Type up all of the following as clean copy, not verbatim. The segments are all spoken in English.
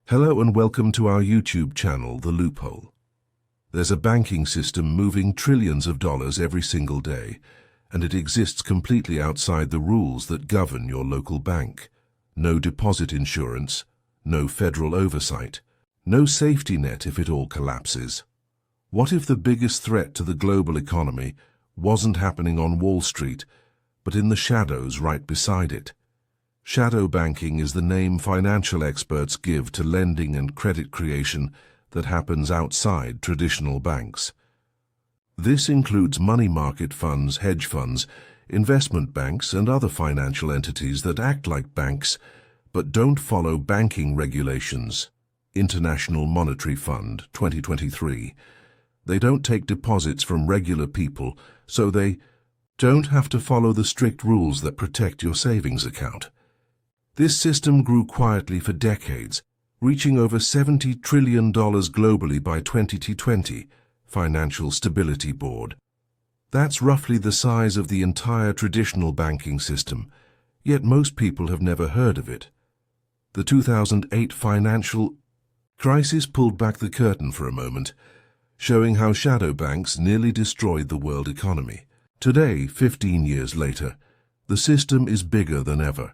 Hello and welcome to our YouTube channel, The Loophole. There's a banking system moving trillions of dollars every single day, and it exists completely outside the rules that govern your local bank. No deposit insurance, no federal oversight, no safety net if it all collapses. What if the biggest threat to the global economy wasn't happening on Wall Street, but in the shadows right beside it? Shadow banking is the name financial experts give to lending and credit creation that happens outside traditional banks. This includes money market funds, hedge funds, investment banks, and other financial entities that act like banks but don't follow banking regulations. International Monetary Fund, 2023. They don't take deposits from regular people, so they don't have to follow the strict rules that protect your savings account. This system grew quietly for decades, reaching over $70 trillion globally by 2020, Financial Stability Board. That's roughly the size of the entire traditional banking system, yet most people have never heard of it. The 2008 financial crisis pulled back the curtain for a moment, showing how shadow banks nearly destroyed the world economy. Today, 15 years later, the system is bigger than ever.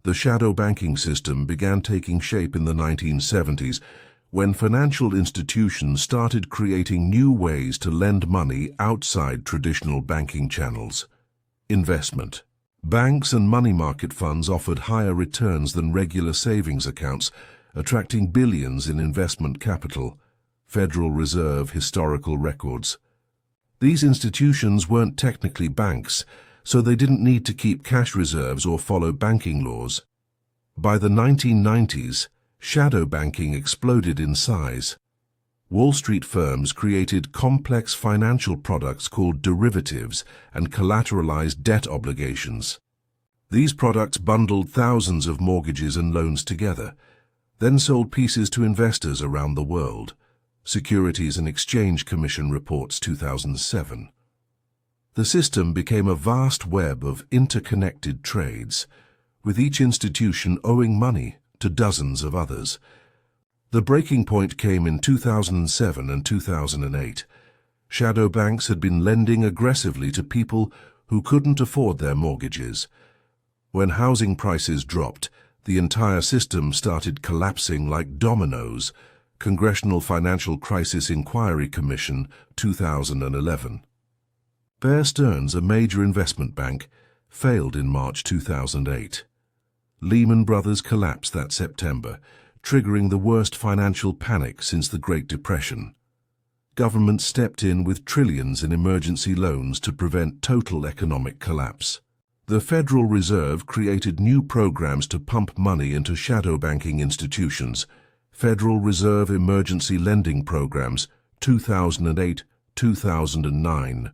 The shadow banking system began taking shape in the 1970s when financial institutions started creating new ways to lend money outside traditional banking channels. Investment. Banks and money market funds offered higher returns than regular savings accounts, attracting billions in investment capital. Federal Reserve historical records. These institutions weren't technically banks, so they didn't need to keep cash reserves or follow banking laws. By the 1990s, shadow banking exploded in size. Wall Street firms created complex financial products called derivatives and collateralized debt obligations. These products bundled thousands of mortgages and loans together, then sold pieces to investors around the world. Securities and Exchange Commission reports 2007. The system became a vast web of interconnected trades, with each institution owing money to dozens of others. The breaking point came in 2007 and 2008. Shadow banks had been lending aggressively to people who couldn't afford their mortgages. When housing prices dropped, the entire system started collapsing like dominoes. Congressional Financial Crisis Inquiry Commission, 2011. Bear Stearns, a major investment bank, failed in March 2008. Lehman Brothers collapsed that September, triggering the worst financial panic since the Great Depression. Governments stepped in with trillions in emergency loans to prevent total economic collapse. The Federal Reserve created new programs to pump money into shadow banking institutions. Federal Reserve Emergency Lending Programs, 2008-2009.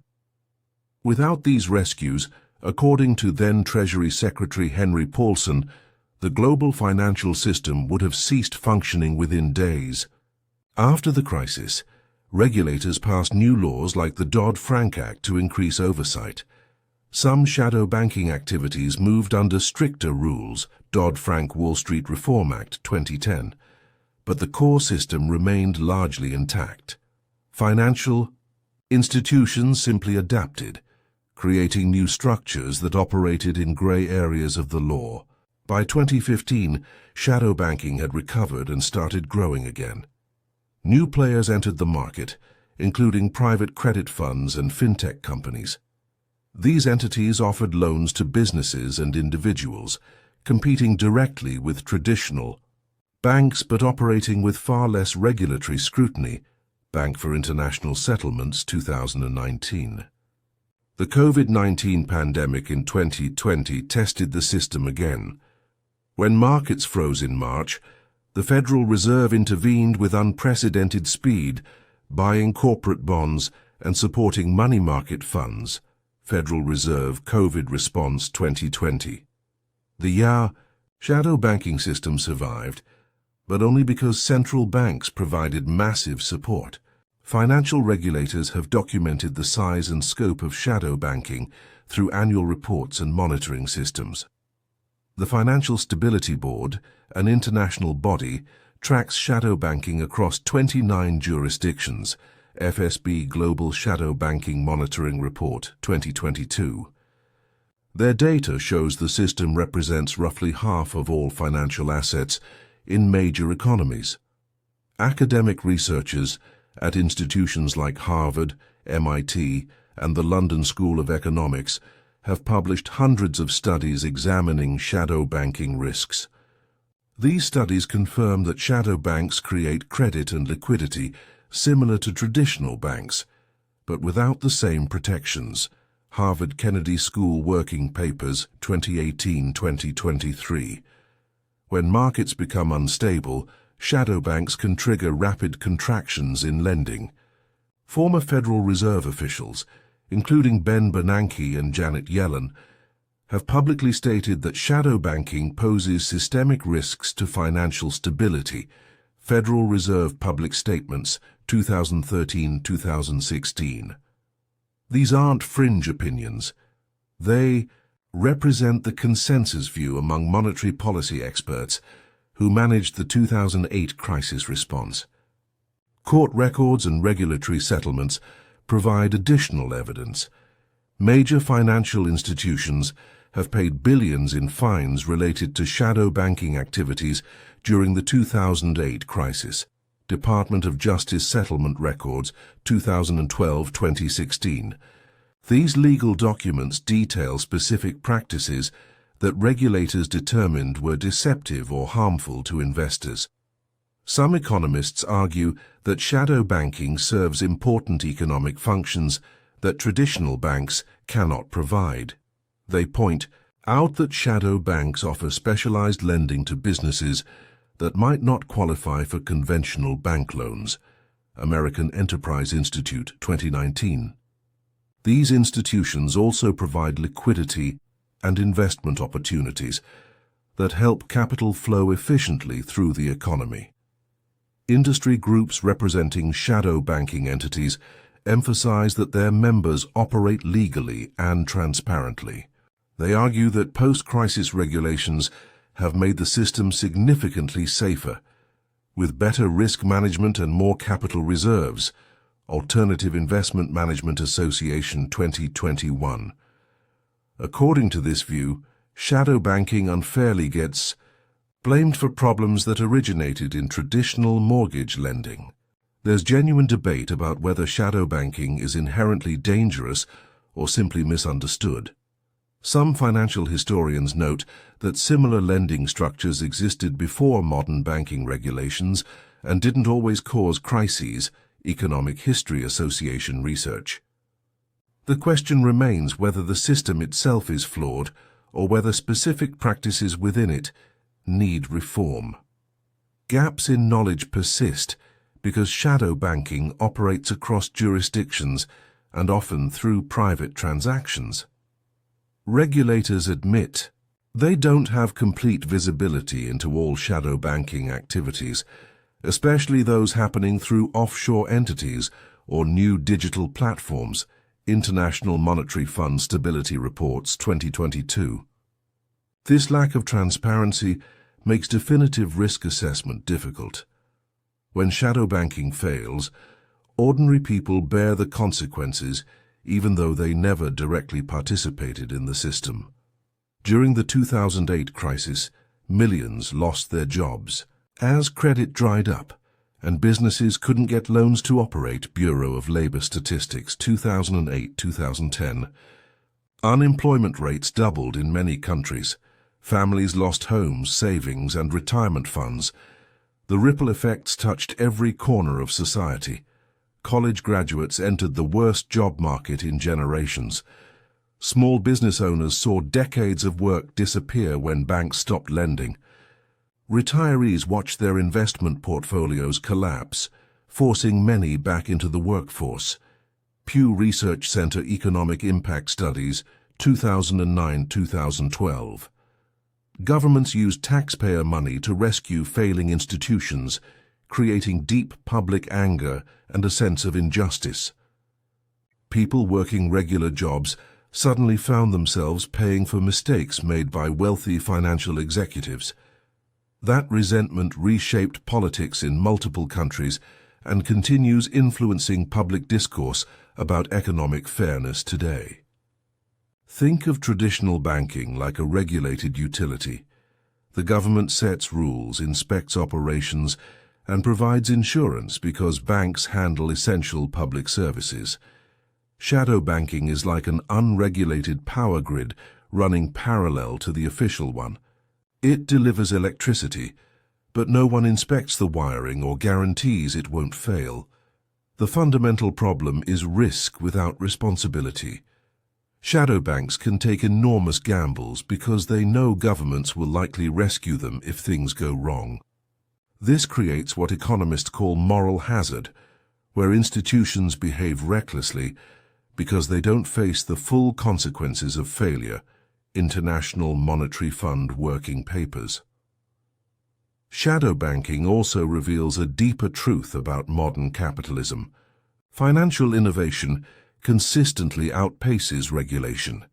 Without these rescues, according to then Treasury Secretary Henry Paulson, the global financial system would have ceased functioning within days. After the crisis, regulators passed new laws like the Dodd-Frank Act to increase oversight. Some shadow banking activities moved under stricter rules, Dodd-Frank Wall Street Reform Act, 2010. But the core system remained largely intact. Financial institutions simply adapted, creating new structures that operated in gray areas of the law. By 2015, shadow banking had recovered and started growing again. New players entered the market, including private credit funds and fintech companies. These entities offered loans to businesses and individuals, competing directly with traditional banks but operating with far less regulatory scrutiny. Bank for International Settlements, 2019. The COVID-19 pandemic in 2020 tested the system again. When markets froze in March, the Federal Reserve intervened with unprecedented speed, buying corporate bonds and supporting money market funds. Federal Reserve COVID Response 2020. The shadow banking system survived, but only because central banks provided massive support. Financial regulators have documented the size and scope of shadow banking through annual reports and monitoring systems. The Financial Stability Board, an international body, tracks shadow banking across 29 jurisdictions, FSB Global Shadow Banking Monitoring Report 2022. Their data shows the system represents roughly half of all financial assets in major economies. Academic researchers at institutions like Harvard, MIT, and the London School of Economics have published hundreds of studies examining shadow banking risks. These studies confirm that shadow banks create credit and liquidity similar to traditional banks, but without the same protections. Harvard Kennedy School Working Papers 2018-2023. When markets become unstable, shadow banks can trigger rapid contractions in lending. Former Federal Reserve officials, including Ben Bernanke and Janet Yellen, have publicly stated that shadow banking poses systemic risks to financial stability. Federal Reserve Public Statements, 2013-2016. These aren't fringe opinions. They represent the consensus view among monetary policy experts who managed the 2008 crisis response. Court records and regulatory settlements provide additional evidence. Major financial institutions have paid billions in fines related to shadow banking activities during the 2008 crisis. Department of Justice Settlement Records, 2012-2016. These legal documents detail specific practices that regulators determined were deceptive or harmful to investors. Some economists argue that shadow banking serves important economic functions that traditional banks cannot provide. They point out that shadow banks offer specialized lending to businesses that might not qualify for conventional bank loans. American Enterprise Institute, 2019. These institutions also provide liquidity and investment opportunities that help capital flow efficiently through the economy. Industry groups representing shadow banking entities emphasize that their members operate legally and transparently. They argue that post-crisis regulations have made the system significantly safer, with better risk management and more capital reserves. Alternative Investment Management Association 2021. According to this view, shadow banking unfairly gets blamed for problems that originated in traditional mortgage lending. There's genuine debate about whether shadow banking is inherently dangerous or simply misunderstood. Some financial historians note that similar lending structures existed before modern banking regulations and didn't always cause crises. Economic History Association research. The question remains whether the system itself is flawed or whether specific practices within it need reform. Gaps in knowledge persist because shadow banking operates across jurisdictions and often through private transactions. Regulators admit they don't have complete visibility into all shadow banking activities, especially those happening through offshore entities or new digital platforms. International Monetary Fund Stability Reports 2022. This lack of transparency makes definitive risk assessment difficult. When shadow banking fails, ordinary people bear the consequences even though they never directly participated in the system. During the 2008 crisis, millions lost their jobs. As credit dried up and businesses couldn't get loans to operate, Bureau of Labor Statistics 2008-2010, unemployment rates doubled in many countries. Families lost homes, savings, and retirement funds. The ripple effects touched every corner of society. College graduates entered the worst job market in generations. Small business owners saw decades of work disappear when banks stopped lending. Retirees watched their investment portfolios collapse, forcing many back into the workforce. Pew Research Center Economic Impact Studies, 2009-2012. Governments used taxpayer money to rescue failing institutions, creating deep public anger and a sense of injustice. People working regular jobs suddenly found themselves paying for mistakes made by wealthy financial executives. That resentment reshaped politics in multiple countries and continues influencing public discourse about economic fairness today. Think of traditional banking like a regulated utility. The government sets rules, inspects operations, and provides insurance because banks handle essential public services. Shadow banking is like an unregulated power grid running parallel to the official one. It delivers electricity, but no one inspects the wiring or guarantees it won't fail. The fundamental problem is risk without responsibility. Shadow banks can take enormous gambles because they know governments will likely rescue them if things go wrong. This creates what economists call moral hazard, where institutions behave recklessly because they don't face the full consequences of failure. International Monetary Fund working papers. Shadow banking also reveals a deeper truth about modern capitalism. Financial innovation consistently outpaces regulation.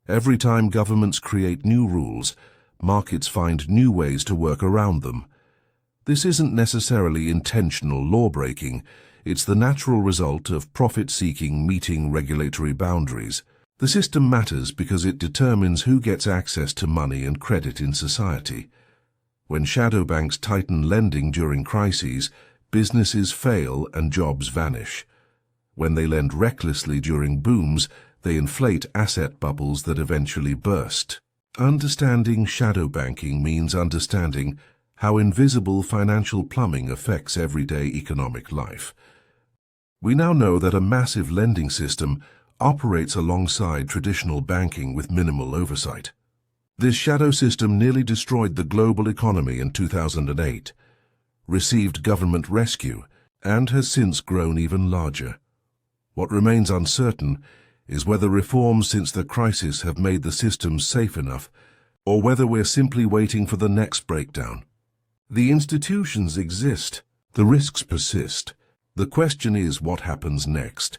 Every time governments create new rules, markets find new ways to work around them. This isn't necessarily intentional law-breaking, it's the natural result of profit-seeking meeting regulatory boundaries. The system matters because it determines who gets access to money and credit in society. When shadow banks tighten lending during crises, businesses fail and jobs vanish. When they lend recklessly during booms, they inflate asset bubbles that eventually burst. Understanding shadow banking means understanding how invisible financial plumbing affects everyday economic life. We now know that a massive lending system operates alongside traditional banking with minimal oversight. This shadow system nearly destroyed the global economy in 2008, received government rescue, and has since grown even larger. What remains uncertain is whether reforms since the crisis have made the system safe enough, or whether we're simply waiting for the next breakdown. The institutions exist, the risks persist. The question is what happens next.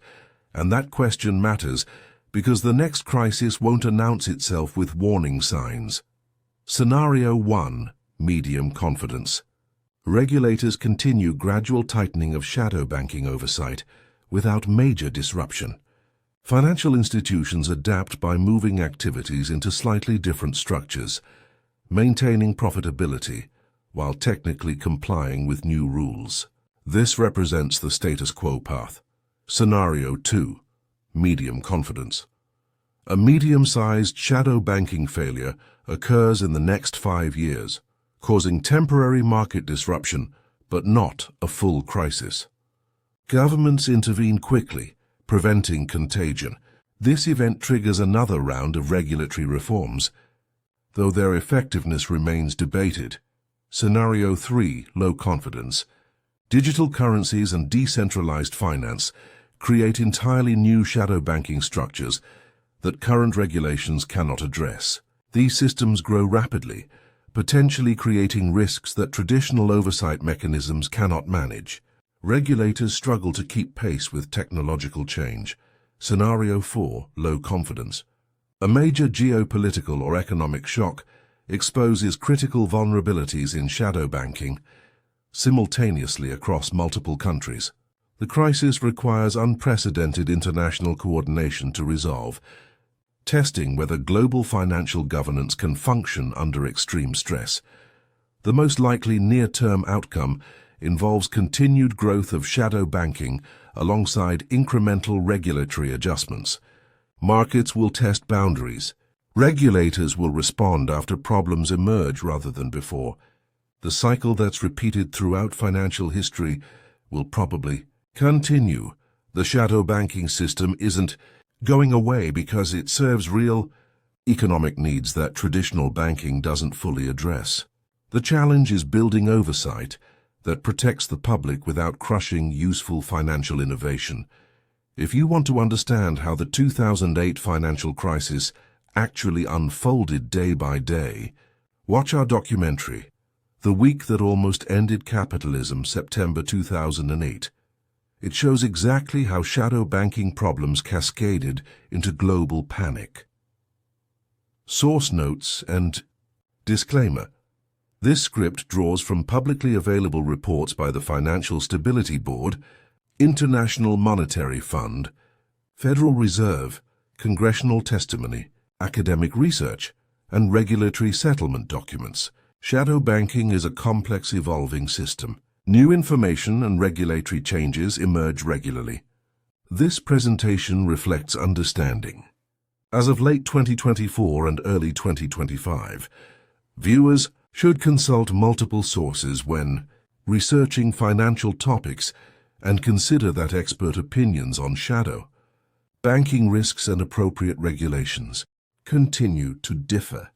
And that question matters because the next crisis won't announce itself with warning signs. Scenario 1. Medium confidence. Regulators continue gradual tightening of shadow banking oversight without major disruption. Financial institutions adapt by moving activities into slightly different structures, maintaining profitability while technically complying with new rules. This represents the status quo path. Scenario 2. Medium confidence. A medium-sized shadow banking failure occurs in the next 5 years, causing temporary market disruption, but not a full crisis. Governments intervene quickly, preventing contagion. This event triggers another round of regulatory reforms, though their effectiveness remains debated. Scenario 3. Low confidence. Digital currencies and decentralized finance create entirely new shadow banking structures that current regulations cannot address. These systems grow rapidly, potentially creating risks that traditional oversight mechanisms cannot manage. Regulators struggle to keep pace with technological change. Scenario 4. Low confidence. A major geopolitical or economic shock exposes critical vulnerabilities in shadow banking simultaneously across multiple countries. The crisis requires unprecedented international coordination to resolve, testing whether global financial governance can function under extreme stress. The most likely near-term outcome involves continued growth of shadow banking alongside incremental regulatory adjustments. Markets will test boundaries. Regulators will respond after problems emerge rather than before. The cycle that's repeated throughout financial history will probably continue. The shadow banking system isn't going away because it serves real economic needs that traditional banking doesn't fully address. The challenge is building oversight that protects the public without crushing useful financial innovation. If you want to understand how the 2008 financial crisis actually unfolded day by day, watch our documentary, The Week That Almost Ended Capitalism, September 2008. It shows exactly how shadow banking problems cascaded into global panic. Source notes and disclaimer. This script draws from publicly available reports by the Financial Stability Board, International Monetary Fund, Federal Reserve, congressional testimony, academic research, and regulatory settlement documents. Shadow banking is a complex, evolving system. New information and regulatory changes emerge regularly. This presentation reflects understanding. As of late 2024 and early 2025, viewers should consult multiple sources when researching financial topics and consider that expert opinions on shadow banking risks and appropriate regulations continue to differ.